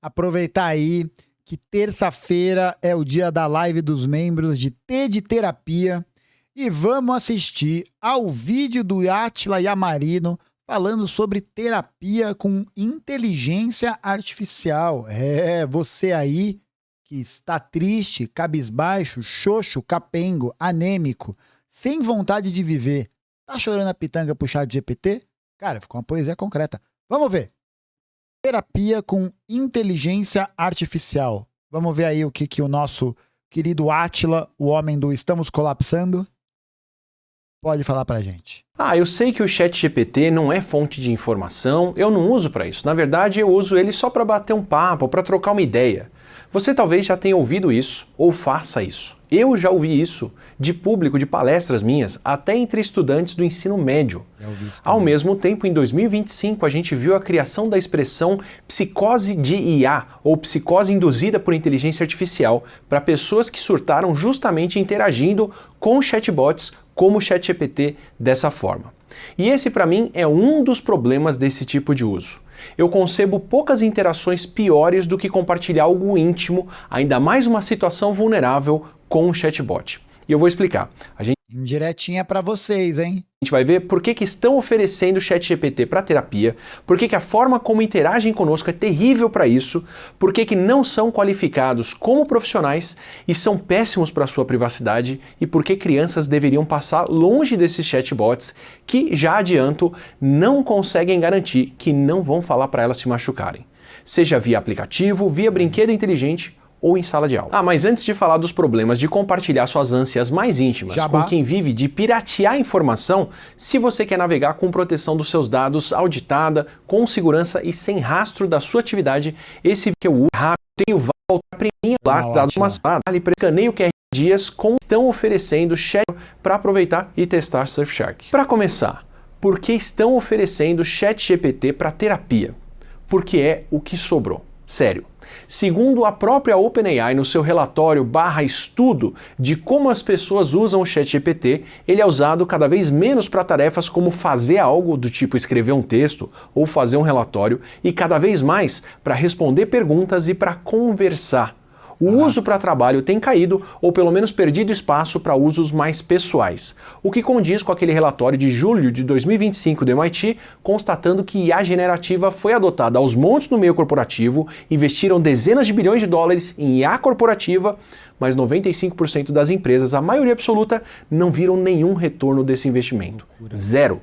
Aproveitar aí que terça-feira é o dia da live dos membros de T de Terapia e vamos assistir ao vídeo do Átila Yamarino falando sobre terapia com inteligência artificial. Você aí que está triste, cabisbaixo, xoxo, capengo, anêmico, sem vontade de viver, tá chorando a pitanga pro chat GPT? Cara, ficou uma poesia concreta. Vamos ver. Terapia com inteligência artificial. Vamos ver aí o que o nosso querido Átila, o homem do Estamos Colapsando, pode falar pra gente. Eu sei que o ChatGPT não é fonte de informação, eu não uso para isso. Na verdade, eu uso ele só para bater um papo, para trocar uma ideia. Você talvez já tenha ouvido isso, ou faça isso. Eu já ouvi isso de público, de palestras minhas, até entre estudantes do ensino médio. Ao mesmo tempo, em 2025, a gente viu a criação da expressão psicose de IA, ou psicose induzida por inteligência artificial, para pessoas que surtaram justamente interagindo com chatbots como o ChatGPT dessa forma. E esse, para mim, é um dos problemas desse tipo de uso. Eu concebo poucas interações piores do que compartilhar algo íntimo, ainda mais uma situação vulnerável com um chatbot. E eu vou explicar. Indiretinha para vocês, hein? A gente vai ver por que estão oferecendo o ChatGPT para terapia, por que a forma como interagem conosco é terrível para isso, por que não são qualificados como profissionais e são péssimos para a sua privacidade e por que crianças deveriam passar longe desses chatbots que, já adianto, não conseguem garantir que não vão falar para elas se machucarem. Seja via aplicativo, via brinquedo inteligente ou em sala de aula. Mas antes de falar dos problemas de compartilhar suas ânsias mais íntimas com quem vive de piratear informação, se você quer navegar com proteção dos seus dados auditada, com segurança e sem rastro da sua atividade, esse vídeo que eu uso rápido, tenho volta para minha dados uma sala, escaneio QR dias com estão oferecendo chat para aproveitar e testar Surfshark. Para começar, por que estão oferecendo ChatGPT para terapia? Porque é o que sobrou. Sério. Segundo a própria OpenAI no seu relatório /estudo de como as pessoas usam o ChatGPT, ele é usado cada vez menos para tarefas como fazer algo do tipo escrever um texto ou fazer um relatório e cada vez mais para responder perguntas e para conversar. O uso para trabalho tem caído ou pelo menos perdido espaço para usos mais pessoais, o que condiz com aquele relatório de julho de 2025 do MIT, constatando que IA generativa foi adotada aos montes no meio corporativo, investiram dezenas de bilhões de dólares em IA corporativa, mas 95% das empresas, a maioria absoluta, não viram nenhum retorno desse investimento. Zero.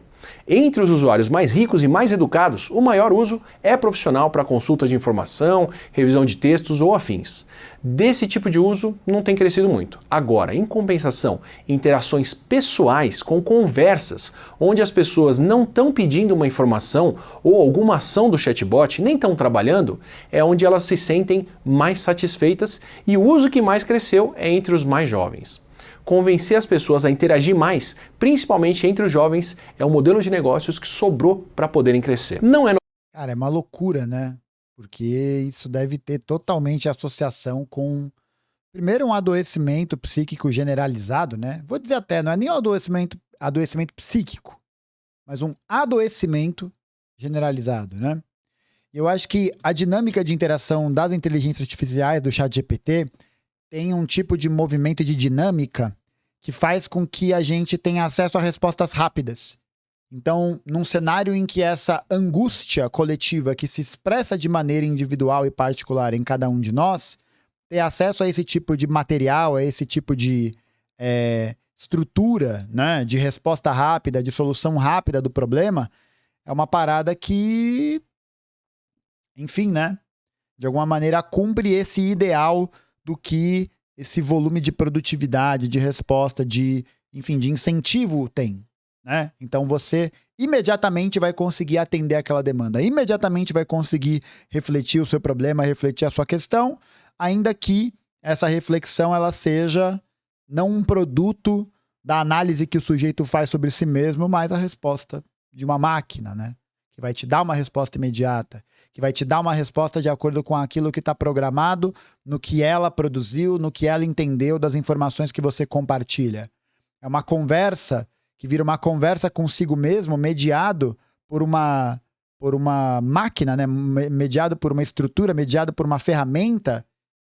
Entre os usuários mais ricos e mais educados, o maior uso é profissional para consulta de informação, revisão de textos ou afins. Desse tipo de uso não tem crescido muito. Agora, em compensação, interações pessoais com conversas, onde as pessoas não estão pedindo uma informação ou alguma ação do chatbot, nem estão trabalhando, é onde elas se sentem mais satisfeitas e o uso que mais cresceu é entre os mais jovens. Convencer as pessoas a interagir mais, principalmente entre os jovens, é um modelo de negócios que sobrou para poderem crescer. Não é Cara, é uma loucura, né? Porque isso deve ter totalmente associação com, primeiro, um adoecimento psíquico generalizado, né? Vou dizer até, não é nem um adoecimento psíquico, mas um adoecimento generalizado, né? Eu acho que a dinâmica de interação das inteligências artificiais, do ChatGPT, tem um tipo de movimento de dinâmica que faz com que a gente tenha acesso a respostas rápidas. Então, num cenário em que essa angústia coletiva que se expressa de maneira individual e particular em cada um de nós, ter acesso a esse tipo de material, a esse tipo de estrutura, né, de resposta rápida, de solução rápida do problema, é uma parada que, enfim, né, de alguma maneira cumpre esse ideal do que esse volume de produtividade, de resposta, de incentivo tem. Né? Então você imediatamente vai conseguir atender aquela demanda, imediatamente vai conseguir refletir o seu problema, refletir a sua questão, ainda que essa reflexão ela seja não um produto da análise que o sujeito faz sobre si mesmo, mas a resposta de uma máquina, né? Que vai te dar uma resposta imediata, que vai te dar uma resposta de acordo com aquilo que está programado, no que ela produziu, no que ela entendeu das informações que você compartilha. É uma conversa que vira uma conversa consigo mesmo, mediado por uma por uma máquina, né? Mediado por uma estrutura, mediado por uma ferramenta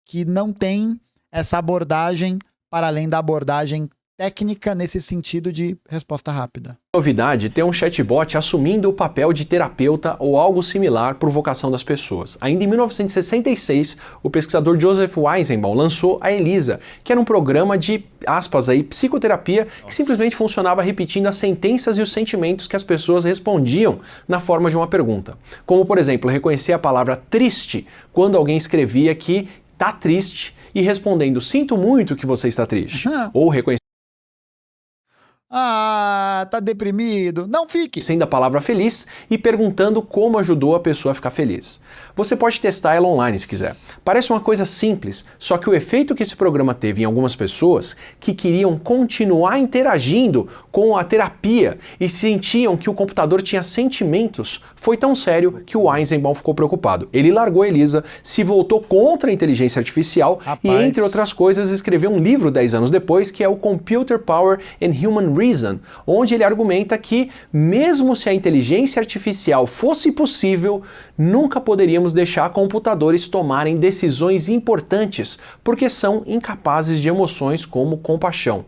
que não tem essa abordagem para além da abordagem técnica nesse sentido de resposta rápida. Novidade, ter um chatbot assumindo o papel de terapeuta ou algo similar por vocação das pessoas. Ainda em 1966, o pesquisador Joseph Weizenbaum lançou a Elisa, que era um programa de, aspas aí, psicoterapia que simplesmente funcionava repetindo as sentenças e os sentimentos que as pessoas respondiam na forma de uma pergunta. Como, por exemplo, reconhecer a palavra triste quando alguém escrevia que tá triste e respondendo sinto muito que você está triste. Ou reconhecer tá deprimido? Não fique! sendo a palavra feliz e perguntando como ajudou a pessoa a ficar feliz. Você pode testar ela online se quiser. Parece uma coisa simples, só que o efeito que esse programa teve em algumas pessoas que queriam continuar interagindo com a terapia e sentiam que o computador tinha sentimentos foi tão sério que o Weizenbaum ficou preocupado. Ele largou a Elisa, se voltou contra a inteligência artificial e, entre outras coisas, escreveu um livro 10 anos depois que é o Computer Power and Human Reason, onde ele argumenta que, mesmo se a inteligência artificial fosse possível, nunca poderíamos deixar computadores tomarem decisões importantes, porque são incapazes de emoções como compaixão,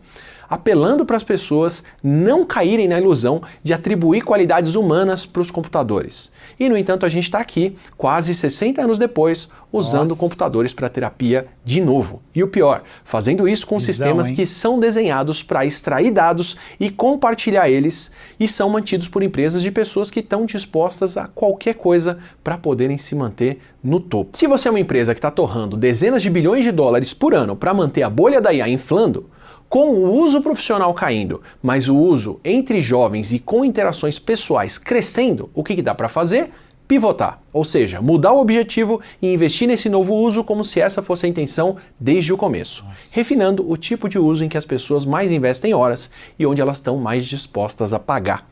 apelando para as pessoas não caírem na ilusão de atribuir qualidades humanas para os computadores. E, no entanto, a gente está aqui, quase 60 anos depois, usando computadores para terapia de novo. E o pior, fazendo isso com sistemas que são desenhados para extrair dados e compartilhar eles, e são mantidos por empresas de pessoas que estão dispostas a qualquer coisa para poderem se manter no topo. Se você é uma empresa que está torrando dezenas de bilhões de dólares por ano para manter a bolha da IA inflando, com o uso profissional caindo, mas o uso entre jovens e com interações pessoais crescendo, o que dá para fazer? Pivotar, ou seja, mudar o objetivo e investir nesse novo uso como se essa fosse a intenção desde o começo, refinando o tipo de uso em que as pessoas mais investem horas e onde elas estão mais dispostas a pagar.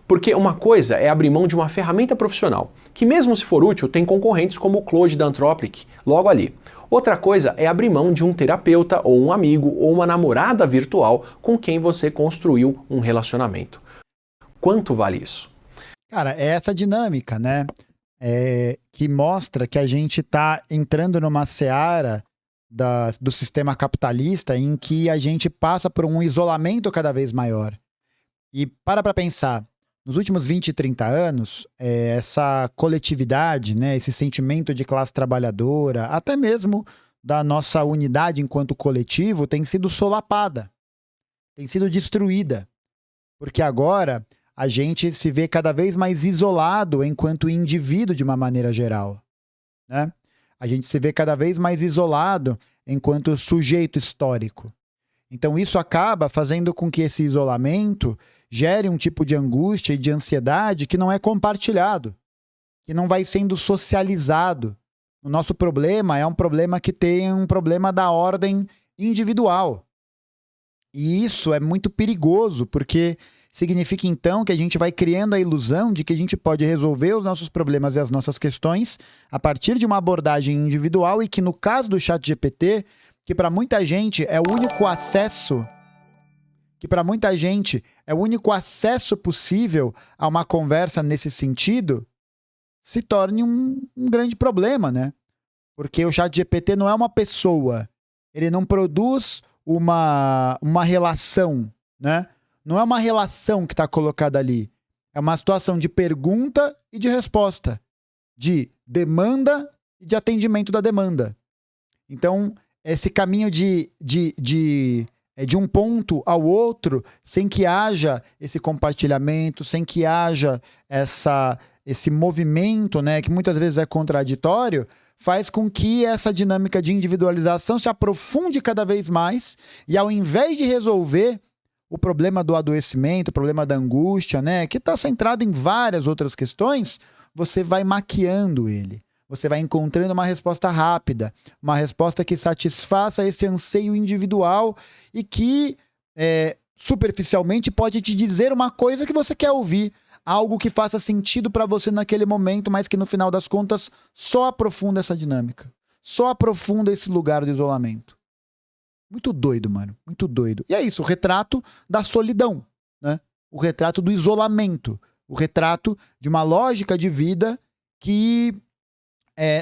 Porque uma coisa é abrir mão de uma ferramenta profissional, que mesmo se for útil, tem concorrentes como o Claude da Anthropic logo ali. Outra coisa é abrir mão de um terapeuta ou um amigo ou uma namorada virtual com quem você construiu um relacionamento. Quanto vale isso? Cara, é essa dinâmica, né? Que mostra que a gente está entrando numa seara do sistema capitalista em que a gente passa por um isolamento cada vez maior. E para pensar, nos últimos 20, 30 anos, essa coletividade, né, esse sentimento de classe trabalhadora, até mesmo da nossa unidade enquanto coletivo, tem sido solapada, tem sido destruída. Porque agora a gente se vê cada vez mais isolado enquanto indivíduo de uma maneira geral, né? A gente se vê cada vez mais isolado enquanto sujeito histórico. Então isso acaba fazendo com que esse isolamento gere um tipo de angústia e de ansiedade que não é compartilhado, que não vai sendo socializado. O nosso problema é um problema que tem um problema da ordem individual. E isso é muito perigoso, porque significa então que a gente vai criando a ilusão de que a gente pode resolver os nossos problemas e as nossas questões a partir de uma abordagem individual e que no caso do ChatGPT, que para muita gente é o único acesso possível a uma conversa nesse sentido, se torne um grande problema, né? Porque o ChatGPT não é uma pessoa, ele não produz uma relação, né? Não é uma relação que está colocada ali, é uma situação de pergunta e de resposta, de demanda e de atendimento da demanda. Então, esse caminho de um ponto ao outro, sem que haja esse compartilhamento, sem que haja esse movimento, né, que muitas vezes é contraditório, faz com que essa dinâmica de individualização se aprofunde cada vez mais e, ao invés de resolver o problema do adoecimento, o problema da angústia, né, que está centrado em várias outras questões, você vai maquiando ele. Você vai encontrando uma resposta rápida, uma resposta que satisfaça esse anseio individual e que, superficialmente, pode te dizer uma coisa que você quer ouvir, algo que faça sentido para você naquele momento, mas que no final das contas só aprofunda essa dinâmica, só aprofunda esse lugar do isolamento. Muito doido, mano, muito doido. E é isso, o retrato da solidão, né? O retrato do isolamento, o retrato de uma lógica de vida que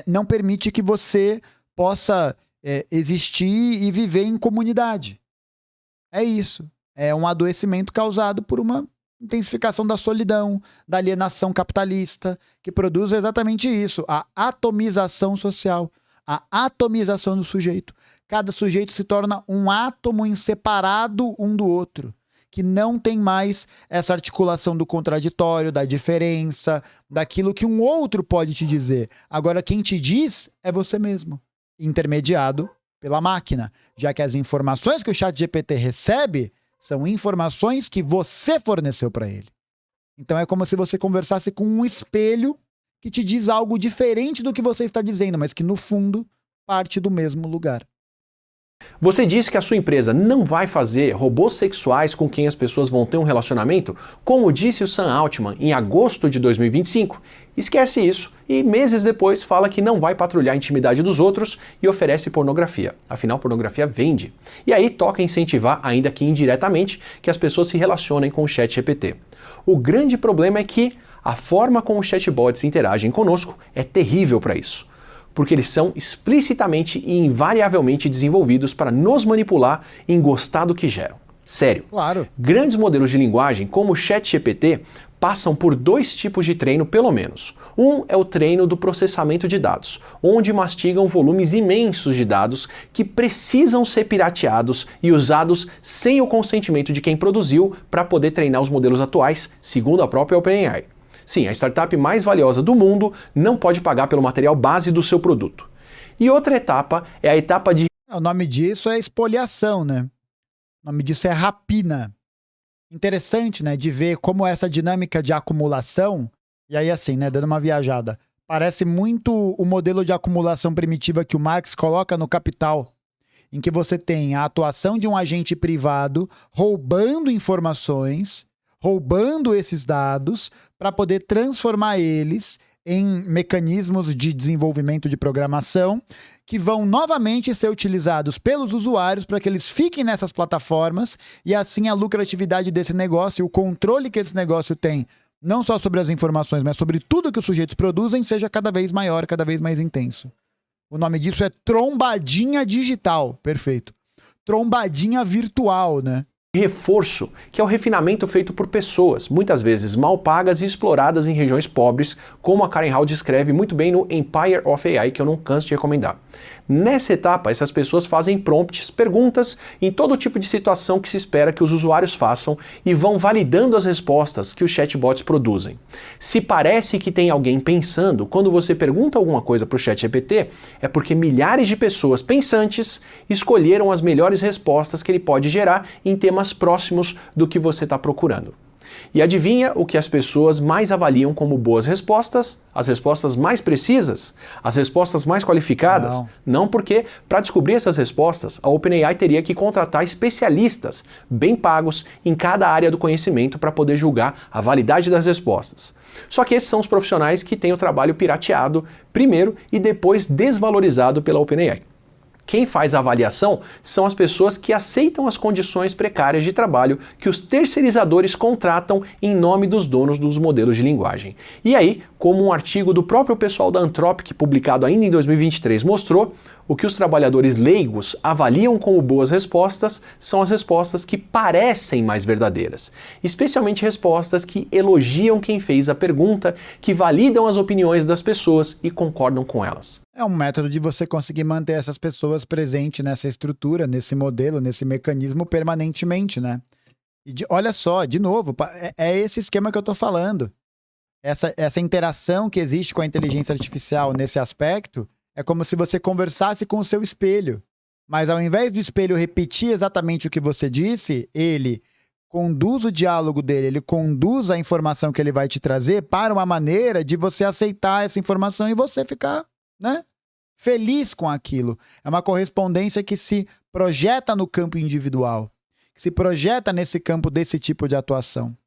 não permite que você possa existir e viver em comunidade. É isso. É um adoecimento causado por uma intensificação da solidão, da alienação capitalista, que produz exatamente isso, a atomização social, a atomização do sujeito. Cada sujeito se torna um átomo inseparado um do outro, que não tem mais essa articulação do contraditório, da diferença, daquilo que um outro pode te dizer. Agora, quem te diz é você mesmo, intermediado pela máquina, já que as informações que o ChatGPT recebe são informações que você forneceu para ele. Então é como se você conversasse com um espelho que te diz algo diferente do que você está dizendo, mas que no fundo parte do mesmo lugar. Você disse que a sua empresa não vai fazer robôs sexuais com quem as pessoas vão ter um relacionamento, como disse o Sam Altman em agosto de 2025. Esquece isso e meses depois fala que não vai patrulhar a intimidade dos outros e oferece pornografia. Afinal, pornografia vende. E aí toca incentivar, ainda que indiretamente, que as pessoas se relacionem com o ChatGPT. O grande problema é que a forma como os chatbots interagem conosco é terrível para isso, porque eles são explicitamente e invariavelmente desenvolvidos para nos manipular em gostar do que geram. Sério. Claro. Grandes modelos de linguagem, como o ChatGPT, passam por 2 tipos de treino pelo menos. Um é o treino do processamento de dados, onde mastigam volumes imensos de dados que precisam ser pirateados e usados sem o consentimento de quem produziu para poder treinar os modelos atuais, segundo a própria OpenAI. Sim, a startup mais valiosa do mundo não pode pagar pelo material base do seu produto. E outra etapa é a etapa de... O nome disso é espoliação, né? O nome disso é rapina. Interessante, né, de ver como essa dinâmica de acumulação, e aí assim, né, dando uma viajada, parece muito o modelo de acumulação primitiva que o Marx coloca no Capital, em que você tem a atuação de um agente privado roubando informações, roubando esses dados para poder transformar eles em mecanismos de desenvolvimento de programação que vão novamente ser utilizados pelos usuários para que eles fiquem nessas plataformas e assim a lucratividade desse negócio, o controle que esse negócio tem, não só sobre as informações, mas sobre tudo que os sujeitos produzem, seja cada vez maior, cada vez mais intenso. O nome disso é trombadinha digital. Perfeito. Trombadinha virtual, né? Reforço, que é o refinamento feito por pessoas, muitas vezes mal pagas e exploradas em regiões pobres, como a Karen Hall descreve muito bem no Empire of AI, que eu não canso de recomendar. Nessa etapa, essas pessoas fazem prompts, perguntas, em todo tipo de situação que se espera que os usuários façam e vão validando as respostas que os chatbots produzem. Se parece que tem alguém pensando, quando você pergunta alguma coisa para o ChatGPT, é porque milhares de pessoas pensantes escolheram as melhores respostas que ele pode gerar em temas próximos do que você está procurando. E adivinha o que as pessoas mais avaliam como boas respostas? As respostas mais precisas? As respostas mais qualificadas? Não, porque para descobrir essas respostas, a OpenAI teria que contratar especialistas bem pagos em cada área do conhecimento para poder julgar a validade das respostas. Só que esses são os profissionais que têm o trabalho pirateado primeiro e depois desvalorizado pela OpenAI. Quem faz a avaliação são as pessoas que aceitam as condições precárias de trabalho que os terceirizadores contratam em nome dos donos dos modelos de linguagem. E aí, como um artigo do próprio pessoal da Anthropic, publicado ainda em 2023, mostrou, o que os trabalhadores leigos avaliam como boas respostas são as respostas que parecem mais verdadeiras, especialmente respostas que elogiam quem fez a pergunta, que validam as opiniões das pessoas e concordam com elas. É um método de você conseguir manter essas pessoas presentes nessa estrutura, nesse modelo, nesse mecanismo permanentemente, né? E olha só, de novo, é esse esquema que eu tô falando. Essa interação que existe com a inteligência artificial nesse aspecto é como se você conversasse com o seu espelho. Mas ao invés do espelho repetir exatamente o que você disse, ele conduz o diálogo dele, ele conduz a informação que ele vai te trazer para uma maneira de você aceitar essa informação e você ficar, né, feliz com aquilo. É uma correspondência que se projeta no campo individual, que se projeta nesse campo desse tipo de atuação.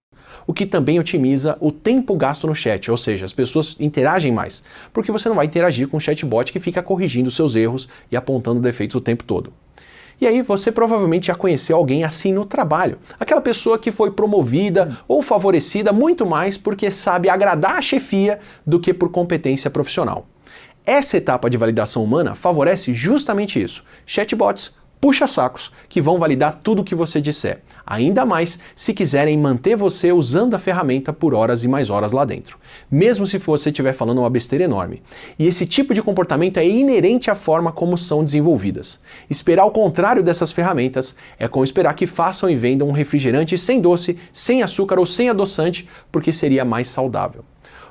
O que também otimiza o tempo gasto no chat, ou seja, as pessoas interagem mais, porque você não vai interagir com um chatbot que fica corrigindo seus erros e apontando defeitos o tempo todo. E aí você provavelmente já conheceu alguém assim no trabalho. Aquela pessoa que foi promovida ou favorecida muito mais porque sabe agradar a chefia do que por competência profissional. Essa etapa de validação humana favorece justamente isso. Chatbots puxa-sacos que vão validar tudo o que você disser. Ainda mais se quiserem manter você usando a ferramenta por horas e mais horas lá dentro. Mesmo se você estiver falando uma besteira enorme. E esse tipo de comportamento é inerente à forma como são desenvolvidas. Esperar o contrário dessas ferramentas é como esperar que façam e vendam um refrigerante sem doce, sem açúcar ou sem adoçante, porque seria mais saudável.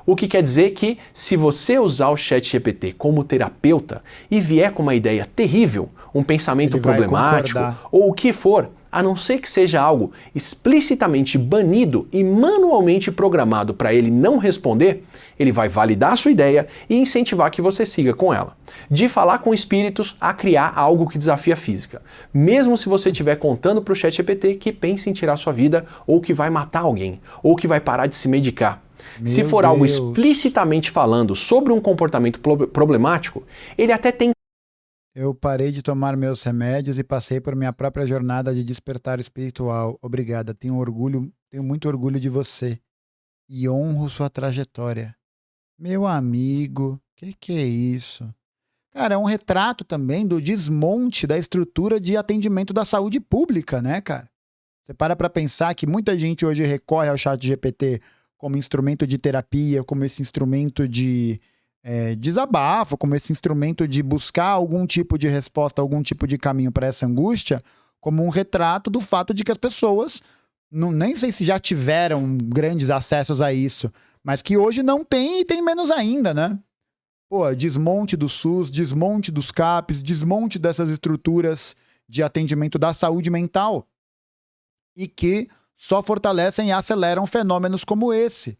O que quer dizer que, se você usar o ChatGPT como terapeuta e vier com uma ideia terrível, um pensamento problemático ou o que for, a não ser que seja algo explicitamente banido e manualmente programado para ele não responder, ele vai validar a sua ideia e incentivar que você siga com ela. De falar com espíritos a criar algo que desafia a física. Mesmo se você estiver contando para o ChatGPT que pensa em tirar sua vida, ou que vai matar alguém, ou que vai parar de se medicar. Se for algo explicitamente falando sobre um comportamento problemático, ele até tem... Eu parei de tomar meus remédios e passei por minha própria jornada de despertar espiritual. Obrigada, tenho muito orgulho de você e honro sua trajetória. Meu amigo, que é isso? Cara, é um retrato também do desmonte da estrutura de atendimento da saúde pública, né, cara? Você para pensar que muita gente hoje recorre ao ChatGPT como instrumento de terapia, como esse instrumento de desabafo, como esse instrumento de buscar algum tipo de resposta, algum tipo de caminho para essa angústia, como um retrato do fato de que as pessoas, nem sei se já tiveram grandes acessos a isso, mas que hoje não tem e tem menos ainda, né? Pô, desmonte do SUS, desmonte dos CAPs, desmonte dessas estruturas de atendimento da saúde mental e que só fortalecem e aceleram fenômenos como esse.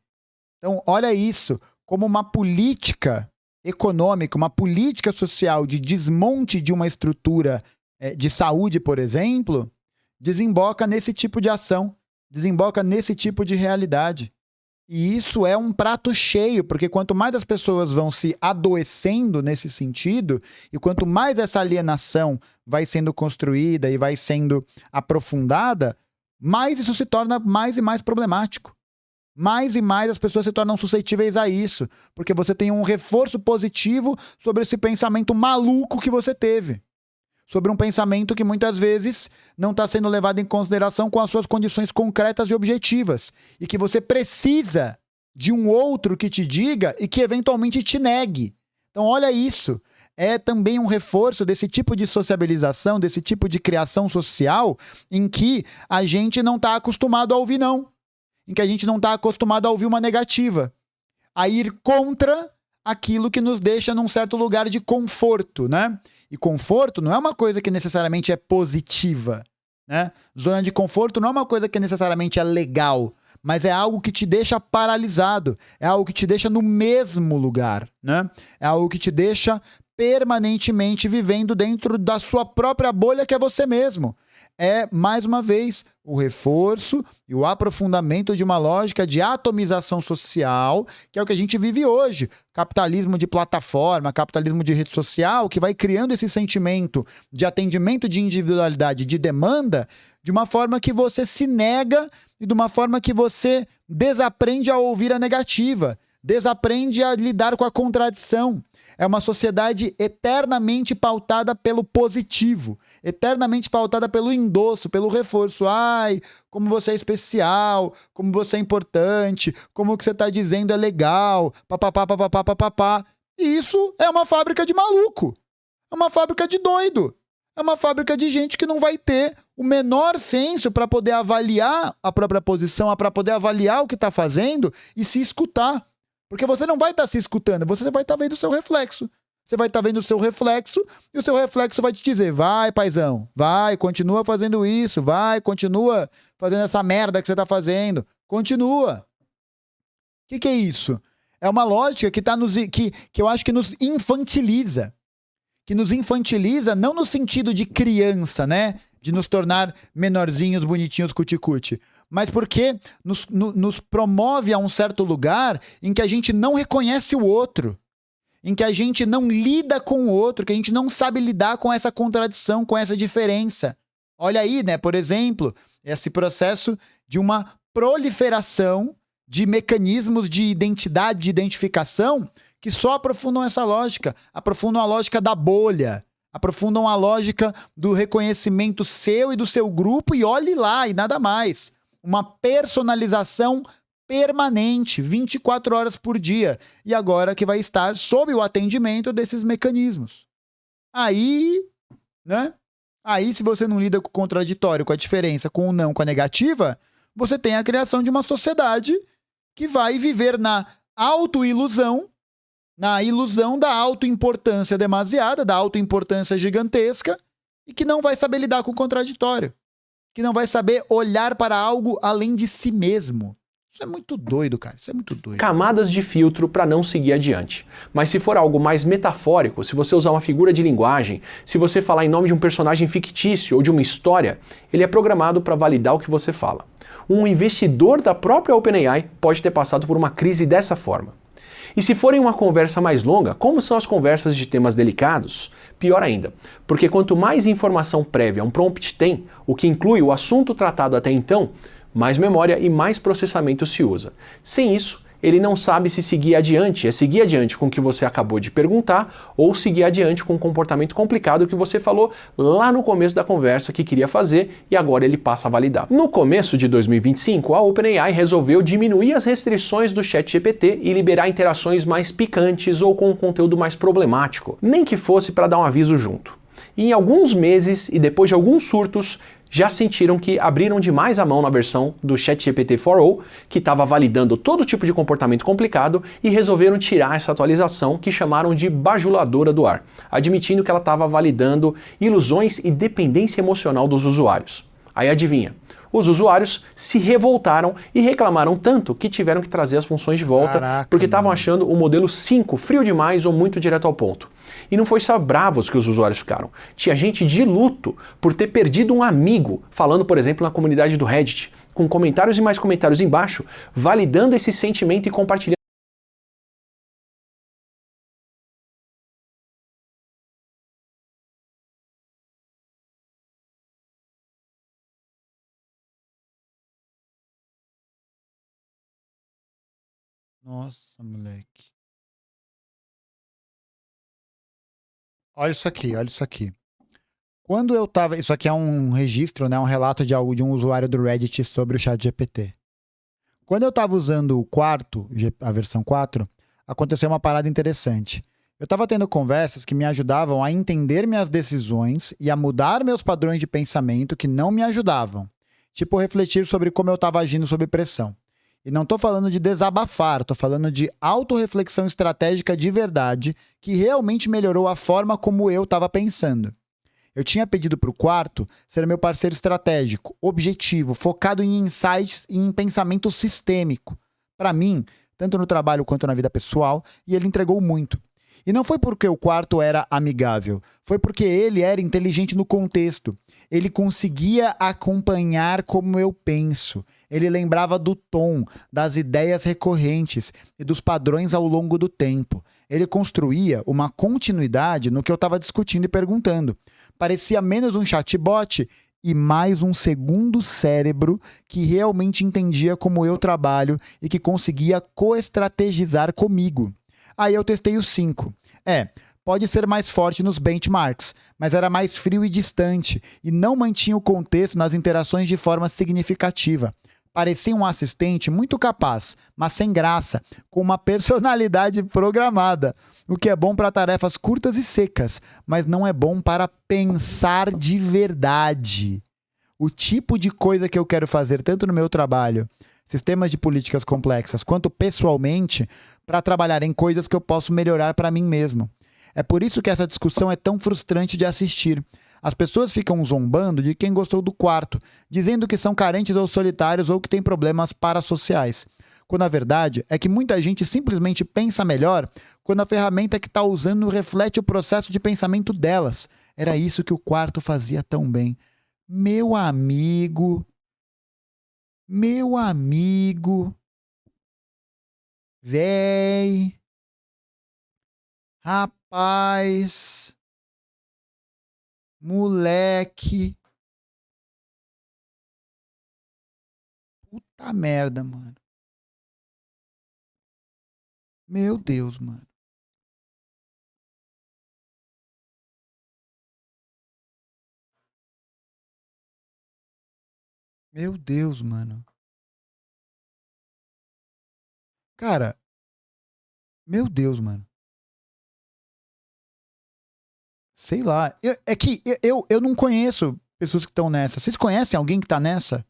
Então, olha isso, como uma política econômica, uma política social de desmonte de uma estrutura de saúde, por exemplo, desemboca nesse tipo de ação, desemboca nesse tipo de realidade. E isso é um prato cheio, porque quanto mais as pessoas vão se adoecendo nesse sentido, e quanto mais essa alienação vai sendo construída e vai sendo aprofundada, mais isso se torna mais e mais problemático. Mais e mais as pessoas se tornam suscetíveis a isso, porque você tem um reforço positivo sobre esse pensamento maluco que você teve. Sobre um pensamento que muitas vezes não está sendo levado em consideração com as suas condições concretas e objetivas. E que você precisa de um outro que te diga e que eventualmente te negue. Então olha isso. É também um reforço desse tipo de sociabilização, desse tipo de criação social em que a gente não está acostumado a ouvir não. Em que a gente não está acostumado a ouvir uma negativa. A ir contra aquilo que nos deixa num certo lugar de conforto, né? E conforto não é uma coisa que necessariamente é positiva, né? Zona de conforto não é uma coisa que necessariamente é legal, mas é algo que te deixa paralisado, é algo que te deixa no mesmo lugar, né? É algo que te deixa permanentemente vivendo dentro da sua própria bolha, que é você mesmo. É, mais uma vez, o reforço e o aprofundamento de uma lógica de atomização social, que é o que a gente vive hoje. Capitalismo de plataforma, capitalismo de rede social, que vai criando esse sentimento de atendimento de individualidade, de demanda, de uma forma que você se nega e de uma forma que você desaprende a ouvir a negativa, desaprende a lidar com a contradição. É uma sociedade eternamente pautada pelo positivo, eternamente pautada pelo endosso, pelo reforço. Ai, como você é especial, como você é importante, como o que você está dizendo é legal, papapá, papapá, papapá. E isso é uma fábrica de maluco, é uma fábrica de doido, é uma fábrica de gente que não vai ter o menor senso para poder avaliar a própria posição, para poder avaliar o que está fazendo e se escutar. Porque você não vai estar se escutando, você vai estar vendo o seu reflexo. Você vai estar vendo o seu reflexo e o seu reflexo vai te dizer: vai, paizão, vai, continua fazendo isso, vai, continua fazendo essa merda que você está fazendo, continua. O que é isso? É uma lógica que eu acho que nos infantiliza. Que nos infantiliza não no sentido de criança, né? De nos tornar menorzinhos, bonitinhos, cuti-cuti, mas porque nos promove a um certo lugar em que a gente não reconhece o outro, em que a gente não lida com o outro, que a gente não sabe lidar com essa contradição, com essa diferença. Olha aí, né, por exemplo, esse processo de uma proliferação de mecanismos de identidade, de identificação, que só aprofundam essa lógica, aprofundam a lógica da bolha, aprofundam a lógica do reconhecimento seu e do seu grupo, e olhe lá, e nada mais. Uma personalização permanente, 24 horas por dia, e agora que vai estar sob o atendimento desses mecanismos. Aí, né? Aí, se você não lida com o contraditório, com a diferença, com o não, com a negativa, você tem a criação de uma sociedade que vai viver na autoilusão, na ilusão da autoimportância demasiada, da autoimportância gigantesca, e que não vai saber lidar com o contraditório, que não vai saber olhar para algo além de si mesmo. Isso é muito doido, cara. Isso é muito doido. Camadas de filtro para não seguir adiante. Mas se for algo mais metafórico, se você usar uma figura de linguagem, se você falar em nome de um personagem fictício ou de uma história, ele é programado para validar o que você fala. Um investidor da própria OpenAI pode ter passado por uma crise dessa forma. E se for em uma conversa mais longa, como são as conversas de temas delicados? Pior ainda, porque quanto mais informação prévia um prompt tem, o que inclui o assunto tratado até então, mais memória e mais processamento se usa. Sem isso, ele não sabe se seguir adiante, é seguir adiante com o que você acabou de perguntar ou seguir adiante com um comportamento complicado que você falou lá no começo da conversa que queria fazer e agora ele passa a validar. No começo de 2025, a OpenAI resolveu diminuir as restrições do ChatGPT e liberar interações mais picantes ou com um conteúdo mais problemático, nem que fosse para dar um aviso junto. E em alguns meses e depois de alguns surtos, já sentiram que abriram demais a mão na versão do ChatGPT 4o, que estava validando todo tipo de comportamento complicado, e resolveram tirar essa atualização que chamaram de bajuladora do ar, admitindo que ela estava validando ilusões e dependência emocional dos usuários. Aí adivinha? Os usuários se revoltaram e reclamaram tanto que tiveram que trazer as funções de volta. Caraca, porque estavam achando o modelo 5 frio demais ou muito direto ao ponto. E não foi só bravos que os usuários ficaram. Tinha gente de luto por ter perdido um amigo, falando, por exemplo, na comunidade do Reddit, com comentários e mais comentários embaixo, validando esse sentimento e compartilhando. Nossa, moleque. Olha isso aqui, olha isso aqui. Quando eu tava... Isso aqui é um registro, né? Um relato de um usuário do Reddit sobre o ChatGPT. Quando eu tava usando o quarto, a versão 4, aconteceu uma parada interessante. Eu tava tendo conversas que me ajudavam a entender minhas decisões e a mudar meus padrões de pensamento que não me ajudavam. Tipo, refletir sobre como eu tava agindo sob pressão. E não tô falando de desabafar, tô falando de autorreflexão estratégica de verdade que realmente melhorou a forma como eu tava pensando. Eu tinha pedido para o quarto ser meu parceiro estratégico, objetivo, focado em insights e em pensamento sistêmico. Para mim, tanto no trabalho quanto na vida pessoal, e ele entregou muito. E não foi porque o quarto era amigável, foi porque ele era inteligente no contexto. Ele conseguia acompanhar como eu penso. Ele lembrava do tom, das ideias recorrentes e dos padrões ao longo do tempo. Ele construía uma continuidade no que eu estava discutindo e perguntando. Parecia menos um chatbot e mais um segundo cérebro que realmente entendia como eu trabalho e que conseguia coestrategizar comigo. Aí eu testei o 5. Pode ser mais forte nos benchmarks, mas era mais frio e distante e não mantinha o contexto nas interações de forma significativa. Parecia um assistente muito capaz, mas sem graça, com uma personalidade programada, o que é bom para tarefas curtas e secas, mas não é bom para pensar de verdade. O tipo de coisa que eu quero fazer tanto no meu trabalho, sistemas de políticas complexas, quanto pessoalmente, para trabalhar em coisas que eu posso melhorar para mim mesmo. É por isso que essa discussão é tão frustrante de assistir. As pessoas ficam zombando de quem gostou do quarto, dizendo que são carentes ou solitários ou que têm problemas parasociais. Quando a verdade é que muita gente simplesmente pensa melhor quando a ferramenta que está usando reflete o processo de pensamento delas. Era isso que o quarto fazia tão bem. Meu amigo, véi, Rapaz. Moleque. Puta merda, mano. Meu Deus, mano. Meu Deus, mano. Cara, meu Deus, mano. Sei lá. É que eu não conheço pessoas que estão nessa. Vocês conhecem alguém que tá nessa?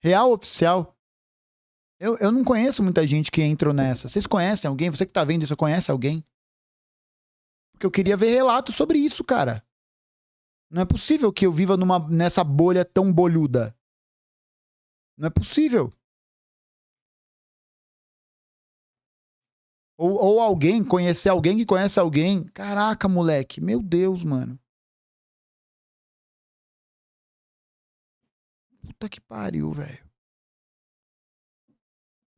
Real oficial? Eu não conheço muita gente que entrou nessa. Vocês conhecem alguém? Você que tá vendo isso, conhece alguém? Porque eu queria ver relatos sobre isso, cara. Não é possível que eu viva nessa bolha tão bolhuda. Não é possível. Ou alguém, conhecer alguém que conhece alguém. Caraca, moleque. Meu Deus, mano. Puta que pariu, velho.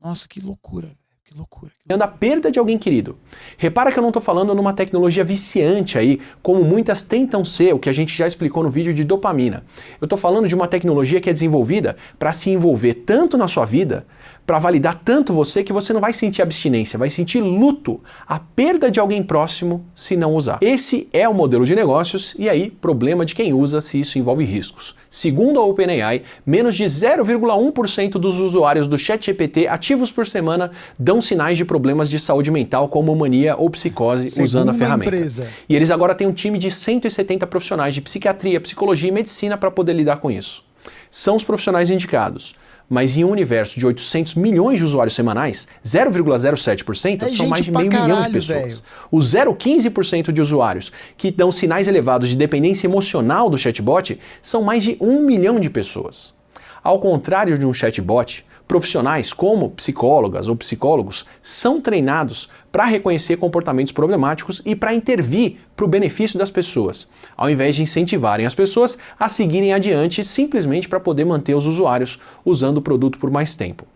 Nossa, que loucura, velho. Que loucura. A perda de alguém querido. Repara que eu não estou falando numa tecnologia viciante aí, como muitas tentam ser, o que a gente já explicou no vídeo de dopamina. Eu estou falando de uma tecnologia que é desenvolvida para se envolver tanto na sua vida, para validar tanto você que você não vai sentir abstinência, vai sentir luto, a perda de alguém próximo se não usar. Esse é o modelo de negócios e aí problema de quem usa se isso envolve riscos. Segundo a OpenAI, menos de 0,1% dos usuários do ChatGPT ativos por semana dão sinais de problemas de saúde mental como mania ou psicose usando a ferramenta. E eles agora têm um time de 170 profissionais de psiquiatria, psicologia e medicina para poder lidar com isso. São os profissionais indicados. Mas em um universo de 800 milhões de usuários semanais, 0,07% são mais de meio milhão de pessoas. Os 0,15% de usuários que dão sinais elevados de dependência emocional do chatbot são mais de 1 milhão de pessoas. Ao contrário de um chatbot, profissionais como psicólogas ou psicólogos são treinados para reconhecer comportamentos problemáticos e para intervir para o benefício das pessoas, ao invés de incentivarem as pessoas a seguirem adiante simplesmente para poder manter os usuários usando o produto por mais tempo.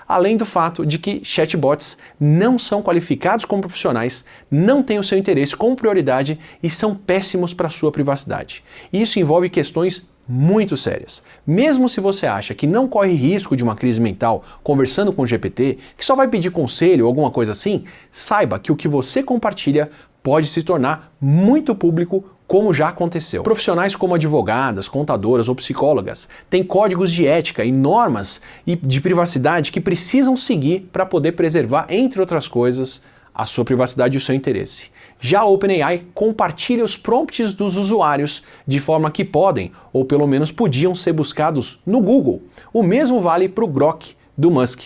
Além do fato de que chatbots não são qualificados como profissionais, não têm o seu interesse como prioridade e são péssimos para a sua privacidade. Isso envolve questões muito sérias. Mesmo se você acha que não corre risco de uma crise mental conversando com o GPT, que só vai pedir conselho ou alguma coisa assim, saiba que o que você compartilha pode se tornar muito público, como já aconteceu. Profissionais como advogadas, contadoras ou psicólogas têm códigos de ética e normas de privacidade que precisam seguir para poder preservar, entre outras coisas, a sua privacidade e o seu interesse. Já a OpenAI compartilha os prompts dos usuários de forma que podem, ou pelo menos podiam ser buscados no Google. O mesmo vale para o Grok do Musk.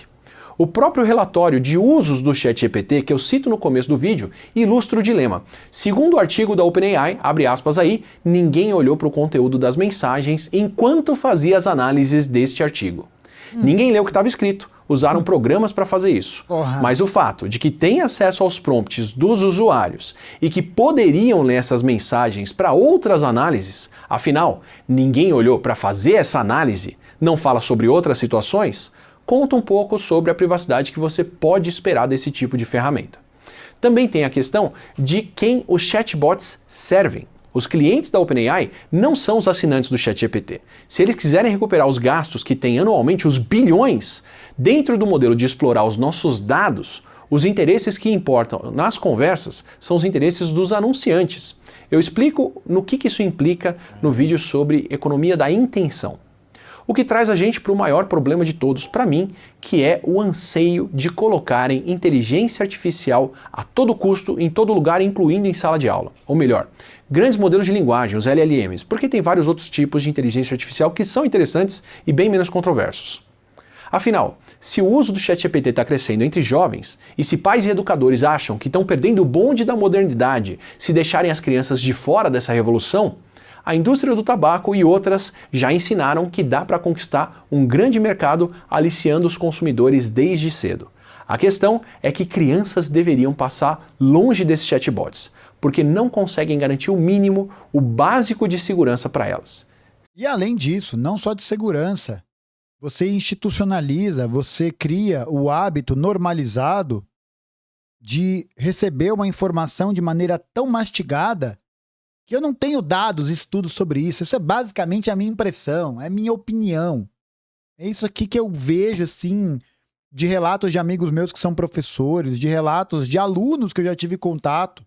O próprio relatório de usos do ChatGPT que eu cito no começo do vídeo ilustra o dilema. Segundo o artigo da OpenAI, abre aspas aí, ninguém olhou para o conteúdo das mensagens enquanto fazia as análises deste artigo. Ninguém leu o que estava escrito. Usaram programas para fazer isso. Mas o fato de que tem acesso aos prompts dos usuários e que poderiam ler essas mensagens para outras análises, afinal, ninguém olhou para fazer essa análise, não fala sobre outras situações, conta um pouco sobre a privacidade que você pode esperar desse tipo de ferramenta. Também tem a questão de quem os chatbots servem. Os clientes da OpenAI não são os assinantes do ChatGPT. Se eles quiserem recuperar os gastos que têm anualmente, os bilhões, dentro do modelo de explorar os nossos dados, os interesses que importam nas conversas são os interesses dos anunciantes. Eu explico no que isso implica no vídeo sobre economia da intenção. O que traz a gente para o maior problema de todos, para mim, que é o anseio de colocarem inteligência artificial a todo custo, em todo lugar, incluindo em sala de aula. Ou melhor, grandes modelos de linguagem, os LLMs, porque tem vários outros tipos de inteligência artificial que são interessantes e bem menos controversos. Afinal, se o uso do ChatGPT está crescendo entre jovens, e se pais e educadores acham que estão perdendo o bonde da modernidade se deixarem as crianças de fora dessa revolução, a indústria do tabaco e outras já ensinaram que dá para conquistar um grande mercado aliciando os consumidores desde cedo. A questão é que crianças deveriam passar longe desses chatbots, porque não conseguem garantir o mínimo, o básico de segurança para elas. E além disso, não só de segurança, você institucionaliza, você cria o hábito normalizado de receber uma informação de maneira tão mastigada que eu não tenho dados, estudos sobre isso. Isso é basicamente a minha impressão, é a minha opinião. É isso aqui que eu vejo, assim, de relatos de amigos meus que são professores, de relatos de alunos que eu já tive contato,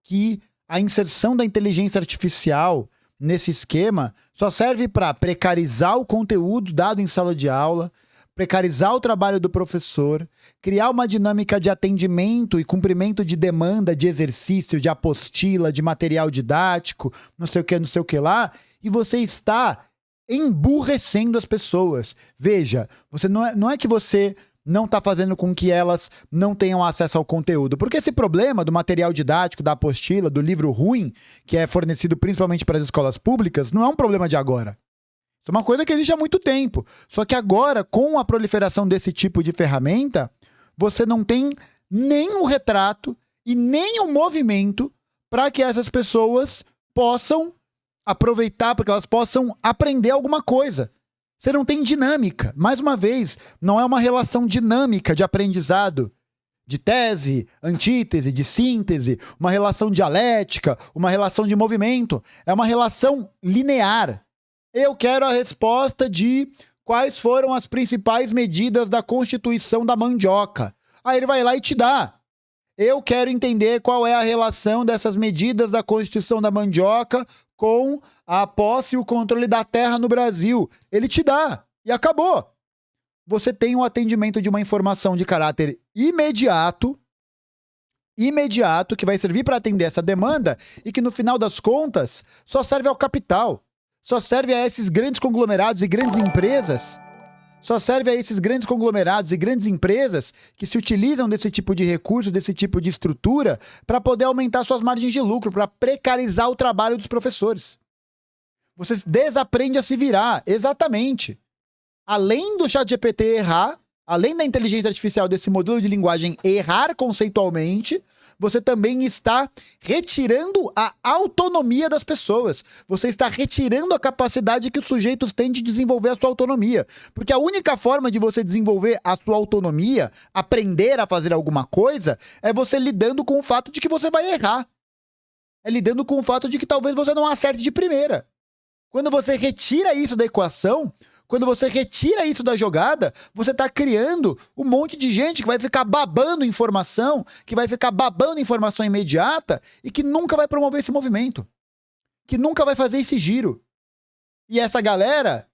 que a inserção da inteligência artificial nesse esquema só serve para precarizar o conteúdo dado em sala de aula, precarizar o trabalho do professor, criar uma dinâmica de atendimento e cumprimento de demanda de exercício, de apostila, de material didático, não sei o que lá, e você está emburrecendo as pessoas. Veja, você não é que você não está fazendo com que elas não tenham acesso ao conteúdo. Porque esse problema do material didático, da apostila, do livro ruim, que é fornecido principalmente para as escolas públicas, não é um problema de agora. Isso é uma coisa que existe há muito tempo. Só que agora, com a proliferação desse tipo de ferramenta, você não tem nem um retrato e nem um movimento para que essas pessoas possam aproveitar, para que elas possam aprender alguma coisa. Você não tem dinâmica. Mais uma vez, não é uma relação dinâmica de aprendizado, de tese, antítese, de síntese, uma relação dialética, uma relação de movimento. É uma relação linear. Eu quero a resposta de quais foram as principais medidas da Constituição da Mandioca. Aí ele vai lá e te dá. Eu quero entender qual é a relação dessas medidas da Constituição da Mandioca com a posse e o controle da terra no Brasil. Ele te dá. E acabou. Você tem um atendimento de uma informação de caráter imediato, que vai servir para atender essa demanda e que, no final das contas, só serve ao capital. Só serve a esses grandes conglomerados e grandes empresas. Só serve a esses grandes conglomerados e grandes empresas que se utilizam desse tipo de recurso, desse tipo de estrutura, para poder aumentar suas margens de lucro, para precarizar o trabalho dos professores. Você desaprende a se virar, exatamente. Além do ChatGPT errar, além da inteligência artificial desse modelo de linguagem errar conceitualmente, você também está retirando a autonomia das pessoas. Você está retirando a capacidade que os sujeitos têm de desenvolver a sua autonomia. Porque a única forma de você desenvolver a sua autonomia, aprender a fazer alguma coisa, é você lidando com o fato de que você vai errar. É lidando com o fato de que talvez você não acerte de primeira. Quando você retira isso da equação, quando você retira isso da jogada, você está criando um monte de gente que vai ficar babando informação, que vai ficar babando informação imediata e que nunca vai promover esse movimento, que nunca vai fazer esse giro. E essa galera,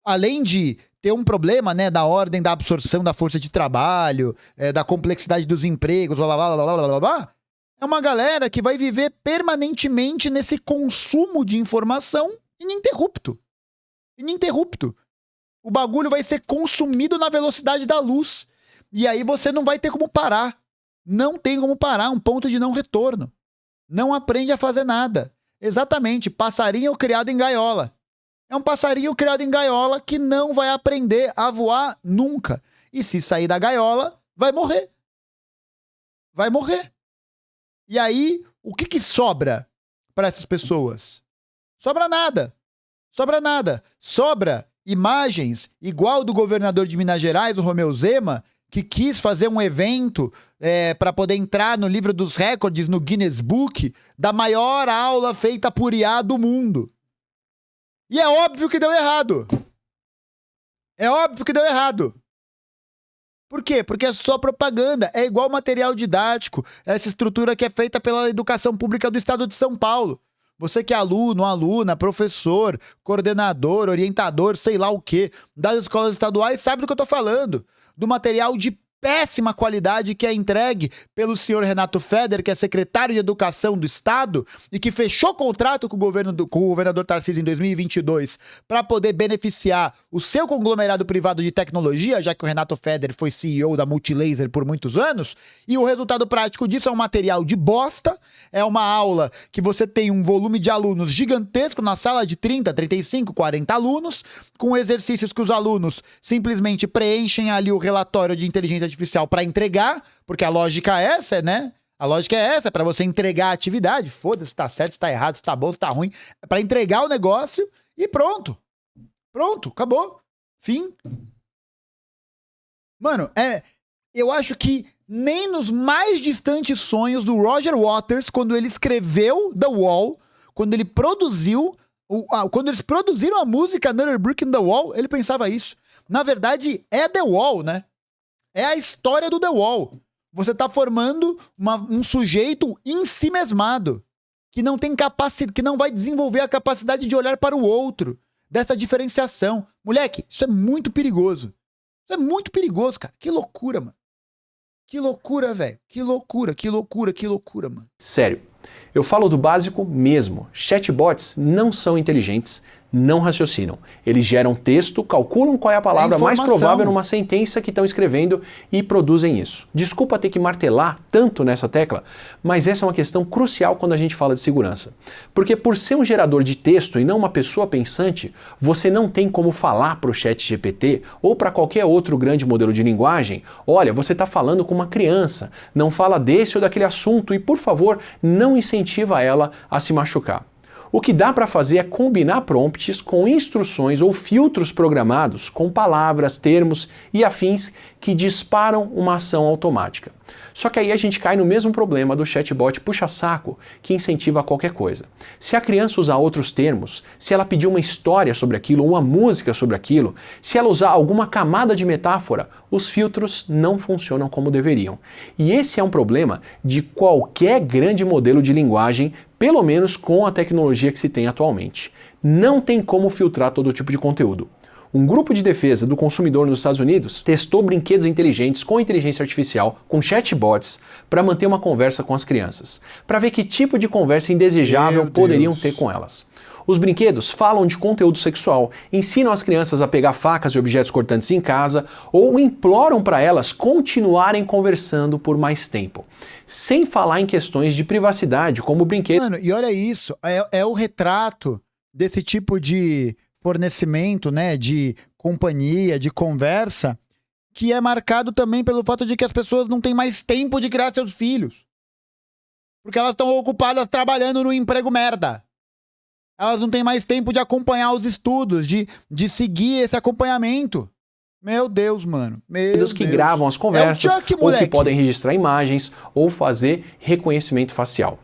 além de ter um problema, né, da ordem da absorção da força de trabalho, da complexidade dos empregos, blá, blá, blá, blá, blá, blá, blá, é uma galera que vai viver permanentemente nesse consumo de informação ininterrupto. Ininterrupto. O bagulho vai ser consumido na velocidade da luz. E aí você não vai ter como parar. Não tem como parar, um ponto de não retorno. Não aprende a fazer nada. Exatamente, passarinho criado em gaiola. É um passarinho criado em gaiola que não vai aprender a voar nunca. E se sair da gaiola, vai morrer. Vai morrer. E aí, o que sobra para essas pessoas? Sobra nada. Sobra nada. Sobra imagens igual do governador de Minas Gerais, o Romeu Zema, que quis fazer um evento para poder entrar no livro dos recordes, no Guinness Book, da maior aula feita por IA do mundo. E é óbvio que deu errado. É óbvio que deu errado. Por quê? Porque é só propaganda. É igual material didático, essa estrutura que é feita pela educação pública do estado de São Paulo. Você que é aluno, aluna, professor, coordenador, orientador, sei lá o quê, das escolas estaduais, sabe do que eu tô falando. Do material de péssima qualidade que é entregue pelo senhor Renato Feder, que é secretário de Educação do Estado e que fechou contrato com o governador Tarcísio em 2022 para poder beneficiar o seu conglomerado privado de tecnologia, já que o Renato Feder foi CEO da Multilaser por muitos anos, e o resultado prático disso é um material de bosta, é uma aula que você tem um volume de alunos gigantesco na sala de 30, 35, 40 alunos, com exercícios que os alunos simplesmente preenchem ali o relatório de inteligência artificial para entregar, porque a lógica é essa, né? A lógica é essa, para você entregar a atividade. Foda-se se tá certo, se tá errado, se tá bom, se tá ruim. É para entregar o negócio e pronto. Pronto, acabou. Fim. Mano, eu acho que nem nos mais distantes sonhos do Roger Waters, quando ele escreveu The Wall, quando ele produziu, quando eles produziram a música Another Brick in the Wall, ele pensava isso. Na verdade, é The Wall, né? É a história do The Wall. Você tá formando um sujeito ensimesmado, que não tem capacidade, que não vai desenvolver a capacidade de olhar para o outro, dessa diferenciação. Moleque, isso é muito perigoso. Isso é muito perigoso, cara. Que loucura, mano. Que loucura, velho. Que loucura, mano. Sério, eu falo do básico mesmo. Chatbots não são inteligentes, não raciocinam. Eles geram texto, calculam qual é a palavra mais provável numa sentença que estão escrevendo e produzem isso. Desculpa ter que martelar tanto nessa tecla, mas essa é uma questão crucial quando a gente fala de segurança. Porque por ser um gerador de texto e não uma pessoa pensante, você não tem como falar para o ChatGPT ou para qualquer outro grande modelo de linguagem: olha, você está falando com uma criança, não fala desse ou daquele assunto e, por favor, não incentiva ela a se machucar. O que dá para fazer é combinar prompts com instruções ou filtros programados com palavras, termos e afins que disparam uma ação automática. Só que aí a gente cai no mesmo problema do chatbot puxa-saco que incentiva qualquer coisa. Se a criança usar outros termos, se ela pedir uma história sobre aquilo ou uma música sobre aquilo, se ela usar alguma camada de metáfora, os filtros não funcionam como deveriam. E esse é um problema de qualquer grande modelo de linguagem, pelo menos com a tecnologia que se tem atualmente. Não tem como filtrar todo tipo de conteúdo. Um grupo de defesa do consumidor nos Estados Unidos testou brinquedos inteligentes com inteligência artificial, com chatbots, para manter uma conversa com as crianças, para ver que tipo de conversa indesejável poderiam ter com elas. Os brinquedos falam de conteúdo sexual, ensinam as crianças a pegar facas e objetos cortantes em casa ou imploram para elas continuarem conversando por mais tempo. Sem falar em questões de privacidade, como o brinquedo... Mano, e olha isso, é o retrato desse tipo de fornecimento, né, de companhia, de conversa, que é marcado também pelo fato de que as pessoas não têm mais tempo de criar seus filhos. Porque elas estão ocupadas trabalhando no emprego merda. Elas não têm mais tempo de acompanhar os estudos, de seguir esse acompanhamento. Meu Deus, mano. Meu Deus. Que gravam as conversas, ou que podem registrar imagens, ou fazer reconhecimento facial.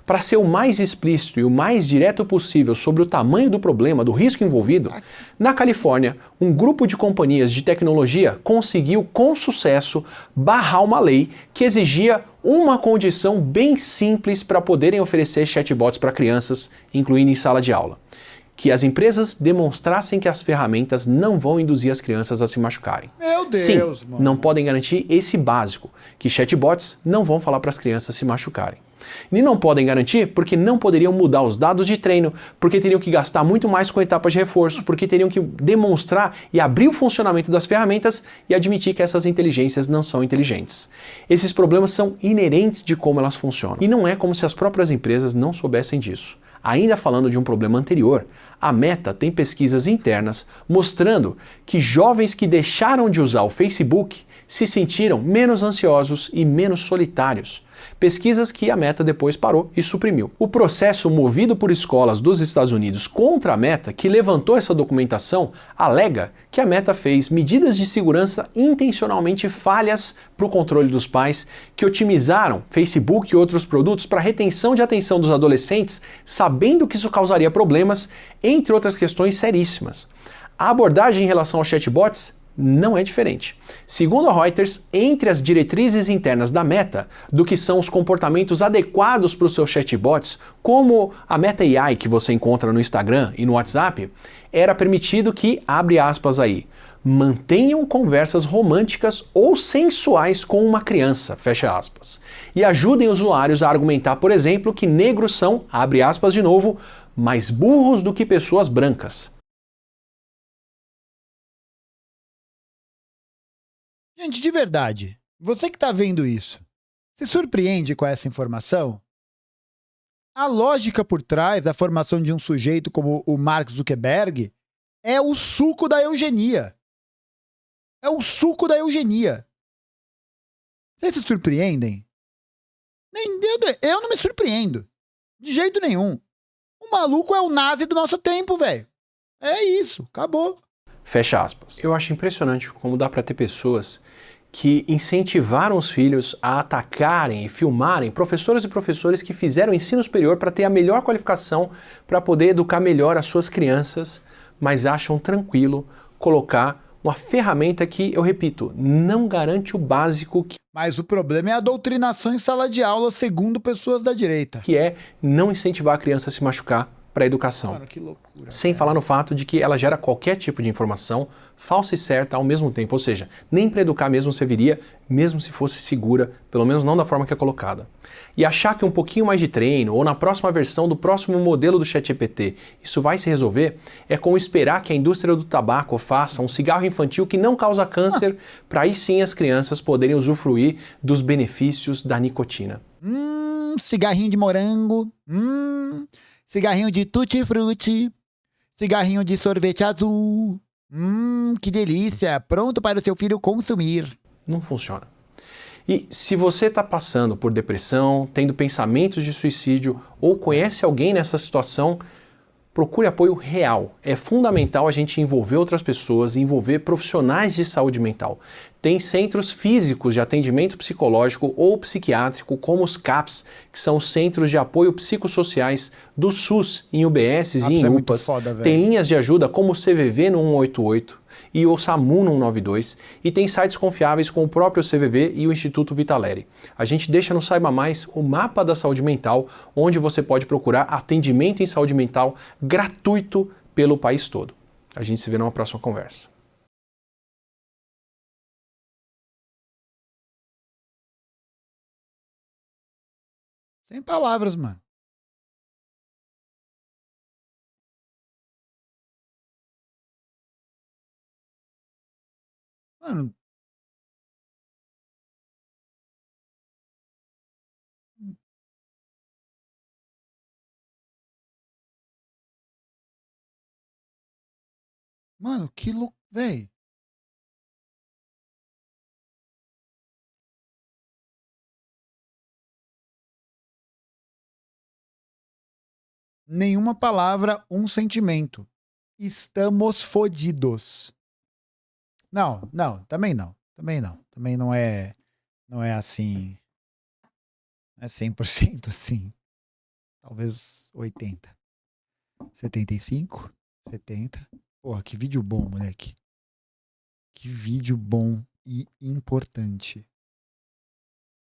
Para ser o mais explícito e o mais direto possível sobre o tamanho do problema, do risco envolvido, na Califórnia, um grupo de companhias de tecnologia conseguiu com sucesso barrar uma lei que exigia uma condição bem simples para poderem oferecer chatbots para crianças, incluindo em sala de aula: que as empresas demonstrassem que as ferramentas não vão induzir as crianças a se machucarem. Meu Deus, sim, mano. não podem garantir esse básico, que chatbots não vão falar para as crianças se machucarem. E não podem garantir porque não poderiam mudar os dados de treino, porque teriam que gastar muito mais com etapas de reforço, porque teriam que demonstrar e abrir o funcionamento das ferramentas e admitir que essas inteligências não são inteligentes. Esses problemas são inerentes de como elas funcionam. E não é como se as próprias empresas não soubessem disso. Ainda falando de um problema anterior, a Meta tem pesquisas internas mostrando que jovens que deixaram de usar o Facebook se sentiram menos ansiosos e menos solitários. Pesquisas que a Meta depois parou e suprimiu. O processo movido por escolas dos Estados Unidos contra a Meta, que levantou essa documentação, alega que a Meta fez medidas de segurança intencionalmente falhas para o controle dos pais, que otimizaram Facebook e outros produtos para retenção de atenção dos adolescentes, sabendo que isso causaria problemas, entre outras questões seríssimas. A abordagem em relação aos chatbots não é diferente. Segundo a Reuters, entre as diretrizes internas da Meta, do que são os comportamentos adequados para os seus chatbots, como a Meta AI que você encontra no Instagram e no WhatsApp, era permitido que, abre aspas aí, mantenham conversas românticas ou sensuais com uma criança, fecha aspas, e ajudem usuários a argumentar, por exemplo, que negros são, abre aspas de novo, mais burros do que pessoas brancas. Gente, de verdade, você que está vendo isso, se surpreende com essa informação? A lógica por trás da formação de um sujeito como o Mark Zuckerberg é o suco da eugenia. É o suco da eugenia. Vocês se surpreendem? Eu não me surpreendo. De jeito nenhum. O maluco é o nazi do nosso tempo, velho. É isso, acabou. Fecha aspas. Eu acho impressionante como dá para ter pessoas que incentivaram os filhos a atacarem e filmarem professoras e professores que fizeram ensino superior para ter a melhor qualificação para poder educar melhor as suas crianças, mas acham tranquilo colocar uma ferramenta que, eu repito, não garante o básico, Mas o problema é a doutrinação em sala de aula, segundo pessoas da direita. que é não incentivar a criança a se machucar para a educação. Mano, que loucura. Sem falar no fato de que ela gera qualquer tipo de informação falsa e certa ao mesmo tempo, ou seja, nem para educar mesmo serviria, mesmo se fosse segura, pelo menos não da forma que é colocada. E achar que um pouquinho mais de treino, ou na próxima versão do próximo modelo do ChatGPT, isso vai se resolver, é como esperar que a indústria do tabaco faça um cigarro infantil que não causa câncer, para aí sim as crianças poderem usufruir dos benefícios da nicotina. Cigarrinho de morango. Cigarrinho de tutti-frutti. Cigarrinho de sorvete azul. Que delícia. Pronto para o seu filho consumir. Não funciona. E se você está passando por depressão, tendo pensamentos de suicídio ou conhece alguém nessa situação, procure apoio real. É fundamental a gente envolver outras pessoas, envolver profissionais de saúde mental. Tem centros físicos de atendimento psicológico ou psiquiátrico, como os CAPS, que são os Centros de Apoio Psicossociais do SUS, em UBSs e em UPAs. Tem linhas de ajuda como o CVV no 188 e o SAMU no 192, e tem sites confiáveis com o próprio CVV e o Instituto Vitaleri. A gente deixa no Saiba Mais o mapa da saúde mental, onde você pode procurar atendimento em saúde mental gratuito pelo país todo. A gente se vê numa próxima conversa. Sem palavras, mano. Mano. Mano, que louco, véi. Nenhuma palavra, um sentimento. Estamos fodidos. Não, também não. Também não é assim, não é 100% assim. Talvez 80. 75, 70. Porra, que vídeo bom, moleque. Que vídeo bom e importante.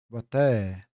Vou até